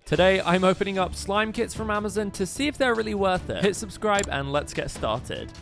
Today, I'm opening up slime kits from Amazon to see if they're really worth it. Hit subscribe and let's get started.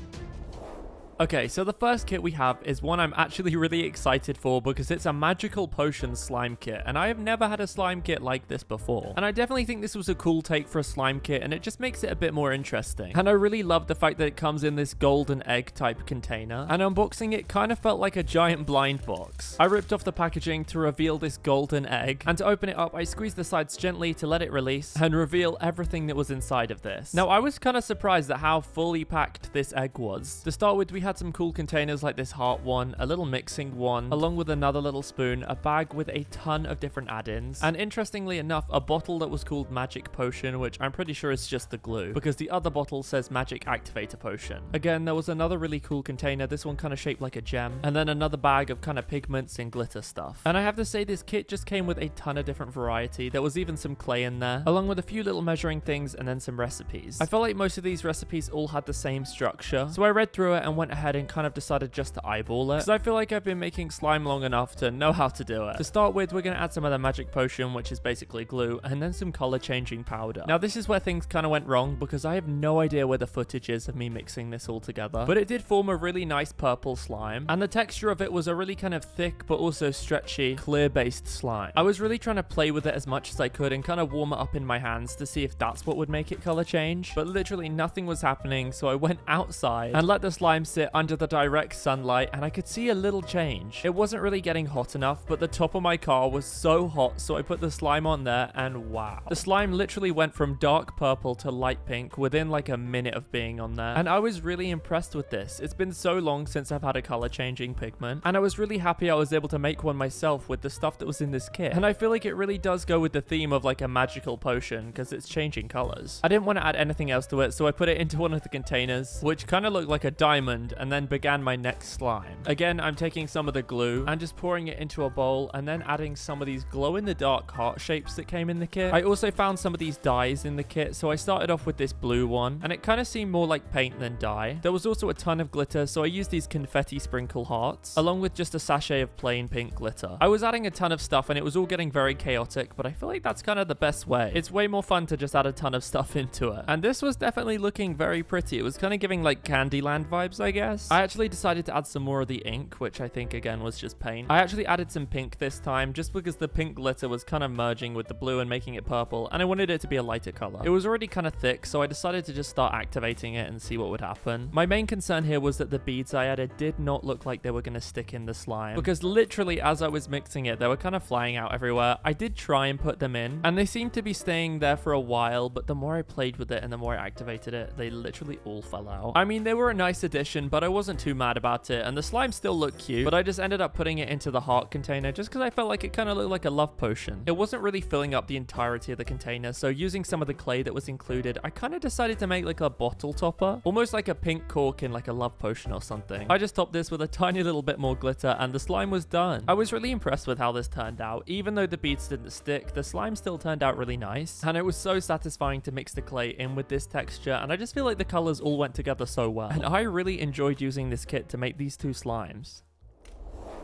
Okay, so the first kit we have is one I'm actually really excited for because it's a magical potion slime kit, and I have never had a slime kit like this before. And I definitely think this was a cool take for a slime kit, and it just makes it a bit more interesting. And I really love the fact that it comes in this golden egg type container, and unboxing it kind of felt like a giant blind box. I ripped off the packaging to reveal this golden egg, and to open it up, I squeezed the sides gently to let it release and reveal everything that was inside of this. Now, I was kind of surprised at how fully packed this egg was. To start with, we had some cool containers like this heart one, a little mixing one, along with another little spoon, a bag with a ton of different add-ins, and interestingly enough, a bottle that was called Magic Potion, which I'm pretty sure is just the glue, because the other bottle says Magic Activator Potion. Again, there was another really cool container, this one kind of shaped like a gem, and then another bag of kind of pigments and glitter stuff. And I have to say, this kit just came with a ton of different variety. There was even some clay in there, along with a few little measuring things and then some recipes. I felt like most of these recipes all had the same structure, so I read through it and went ahead and kind of decided just to eyeball it, because I feel like I've been making slime long enough to know how to do it. To start with, we're going to add some of the Magic Potion, which is basically glue, and then some color changing powder. Now, this is where things kind of went wrong, because I have no idea where the footage is of me mixing this all together, but it did form a really nice purple slime, and the texture of it was a really kind of thick but also stretchy, clear based slime. I was really trying to play with it as much as I could and kind of warm it up in my hands to see if that's what would make it color change, but literally nothing was happening, so I went outside and let the slime sit under the direct sunlight, and I could see a little change. It wasn't really getting hot enough, but the top of my car was so hot, so I put the slime on there, and wow. The slime literally went from dark purple to light pink within like a minute of being on there, and I was really impressed with this. It's been so long since I've had a color changing pigment, and I was really happy I was able to make one myself with the stuff that was in this kit, and I feel like it really does go with the theme of like a magical potion because it's changing colors. I didn't want to add anything else to it, so I put it into one of the containers, which kind of looked like a diamond, and then began my next slime. Again, I'm taking some of the glue and just pouring it into a bowl, and then adding some of these glow-in-the-dark heart shapes that came in the kit. I also found some of these dyes in the kit, so I started off with this blue one, and it kind of seemed more like paint than dye. There was also a ton of glitter, so I used these confetti sprinkle hearts, along with just a sachet of plain pink glitter. I was adding a ton of stuff, and it was all getting very chaotic, but I feel like that's kind of the best way. It's way more fun to just add a ton of stuff into it. And this was definitely looking very pretty. It was kind of giving like Candyland vibes, I guess. I actually decided to add some more of the ink, which I think again was just paint. I actually added some pink this time just because the pink glitter was kind of merging with the blue and making it purple, and I wanted it to be a lighter color. It was already kind of thick, so I decided to just start activating it and see what would happen. My main concern here was that the beads I added did not look like they were going to stick in the slime, because literally as I was mixing it, they were kind of flying out everywhere. I did try and put them in, and they seemed to be staying there for a while, but the more I played with it and the more I activated it, they literally all fell out. I mean, they were a nice addition, but I wasn't too mad about it, and the slime still looked cute, but I just ended up putting it into the heart container just because I felt like it kind of looked like a love potion. It wasn't really filling up the entirety of the container, so using some of the clay that was included, I kind of decided to make like a bottle topper, almost like a pink cork in like a love potion or something. I just topped this with a tiny little bit more glitter, and the slime was done. I was really impressed with how this turned out. Even though the beads didn't stick, the slime still turned out really nice, and it was so satisfying to mix the clay in with this texture, and I just feel like the colors all went together so well, and I really enjoyed using this kit to make these two slimes.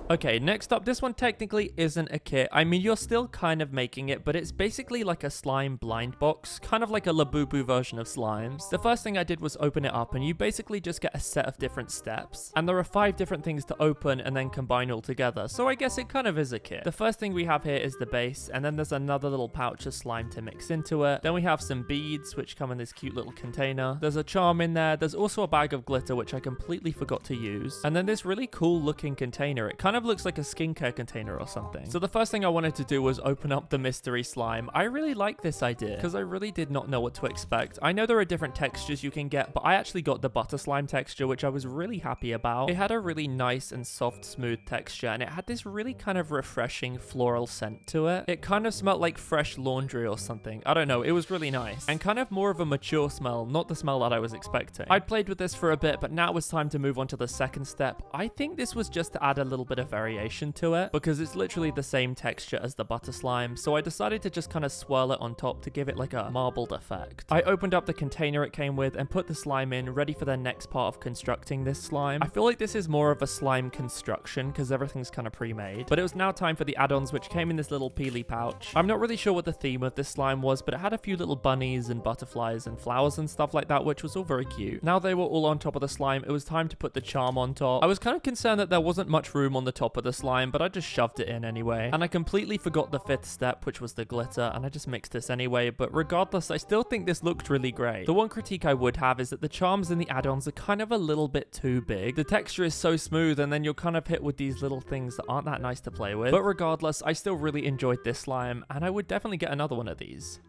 Okay, next up, this one technically isn't a kit. I mean, you're still kind of making it, but it's basically like a slime blind box, kind of like a Labubu version of slimes. The first thing I did was open it up, and you basically just get a set of different steps, and there are 5 different things to open and then combine all together, so I guess it kind of is a kit. The first thing we have here is the base, and then there's another little pouch of slime to mix into it. Then we have some beads, which come in this cute little container. There's a charm in there. There's also a bag of glitter, which I completely forgot to use. And then this really cool looking container. It kind of looks like a skincare container or something. So the first thing I wanted to do was open up the mystery slime. I really like this idea because I really did not know what to expect. I know there are different textures you can get, but I actually got the butter slime texture, which I was really happy about. It had a really nice and soft, smooth texture, and it had this really kind of refreshing floral scent to it. It kind of smelled like fresh laundry or something. I don't know. It was really nice and kind of more of a mature smell, not the smell that I was expecting. I played with this for a bit, but now it's time to move on to the second step. I think this was just to add a little bit of of variation to it because it's literally the same texture as the butter slime, so I decided to just kind of swirl it on top to give it like a marbled effect. I opened up the container it came with and put the slime in, ready for the next part of constructing this slime. I feel like this is more of a slime construction because everything's kind of pre-made, but it was now time for the add-ons, which came in this little peely pouch. I'm not really sure what the theme of this slime was, but it had a few little bunnies and butterflies and flowers and stuff like that, which was all very cute. Now they were all on top of the slime, it was time to put the charm on top. I was kind of concerned that there wasn't much room on the top of the slime, but I just shoved it in anyway. And I completely forgot the fifth step, which was the glitter, and I just mixed this anyway, but regardless, I still think this looked really great. The one critique I would have is that the charms in the add-ons are kind of a little bit too big. The texture is so smooth, and then you're kind of hit with these little things that aren't that nice to play with. But regardless, I still really enjoyed this slime, and I would definitely get another one of these.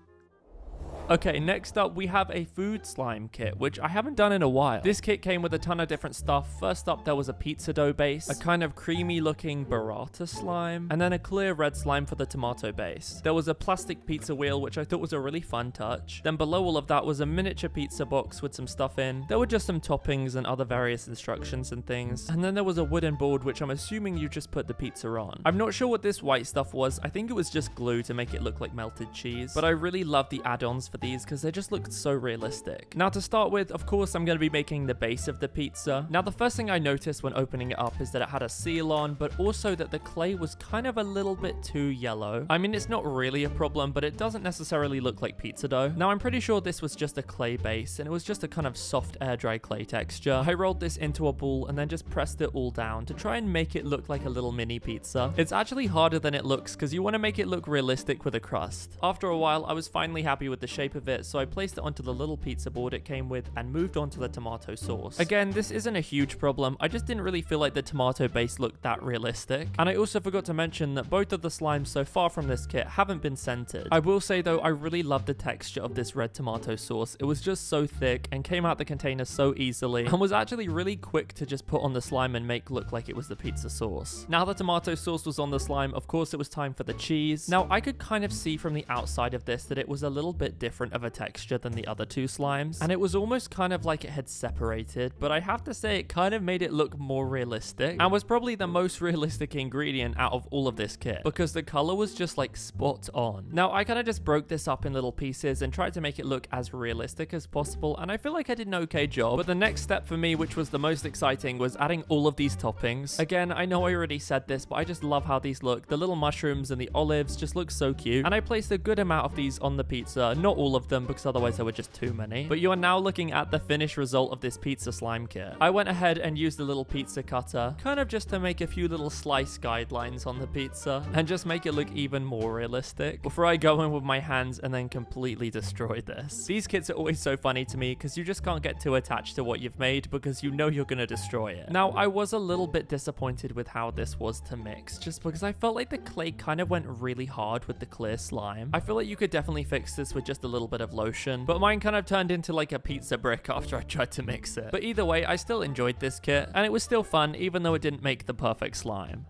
Okay, next up we have a food slime kit, which I haven't done in a while. This kit came with a ton of different stuff. First up, there was a pizza dough base, a kind of creamy looking burrata slime, and then a clear red slime for the tomato base. There was a plastic pizza wheel, which I thought was a really fun touch. Then below all of that was a miniature pizza box with some stuff in. There were just some toppings and other various instructions and things. And then there was a wooden board, which I'm assuming you just put the pizza on. I'm not sure what this white stuff was. I think it was just glue to make it look like melted cheese, but I really love the add-ons for these because they just looked so realistic. Now to start with, of course, I'm going to be making the base of the pizza. Now the first thing I noticed when opening it up is that it had a seal on, but also that the clay was kind of a little bit too yellow. I mean, it's not really a problem, but it doesn't necessarily look like pizza dough. Now I'm pretty sure this was just a clay base, and it was just a kind of soft air dry clay texture. I rolled this into a ball and then just pressed it all down to try and make it look like a little mini pizza. It's actually harder than it looks because you want to make it look realistic with a crust. After a while, I was finally happy with the shape of it, so I placed it onto the little pizza board it came with and moved on to the tomato sauce. Again, this isn't a huge problem. I just didn't really feel like the tomato base looked that realistic. And I also forgot to mention that both of the slimes so far from this kit haven't been scented. I will say though, I really love the texture of this red tomato sauce. It was just so thick and came out the container so easily and was actually really quick to just put on the slime and make look like it was the pizza sauce. Now the tomato sauce was on the slime, of course it was time for the cheese. Now I could kind of see from the outside of this that it was a little bit different of a texture than the other two slimes, and it was almost kind of like it had separated, but I have to say it kind of made it look more realistic and was probably the most realistic ingredient out of all of this kit because the color was just like spot on. Now I kind of just broke this up in little pieces and tried to make it look as realistic as possible, and I feel like I did an okay job. But the next step for me, which was the most exciting, was adding all of these toppings. Again, I know I already said this, but I just love how these look. The little mushrooms and the olives just look so cute, and I placed a good amount of these on the pizza, not all of them because otherwise there were just too many. But you are now looking at the finished result of this pizza slime kit. I went ahead and used the little pizza cutter, kind of just to make a few little slice guidelines on the pizza and just make it look even more realistic before I go in with my hands and then completely destroy this. These kits are always so funny to me because you just can't get too attached to what you've made because you know you're gonna destroy it. Now I was a little bit disappointed with how this was to mix just because I felt like the clay kind of went really hard with the clear slime. I feel like you could definitely fix this with just a little bit of lotion, but mine kind of turned into like a pizza brick after I tried to mix it. But either way, I still enjoyed this kit and it was still fun even though it didn't make the perfect slime.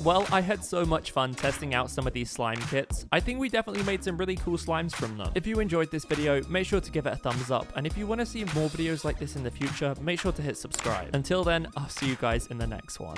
Well, I had so much fun testing out some of these slime kits. I think we definitely made some really cool slimes from them. If you enjoyed this video, make sure to give it a thumbs up, and if you want to see more videos like this in the future, make sure to hit subscribe. Until then, I'll see you guys in the next one.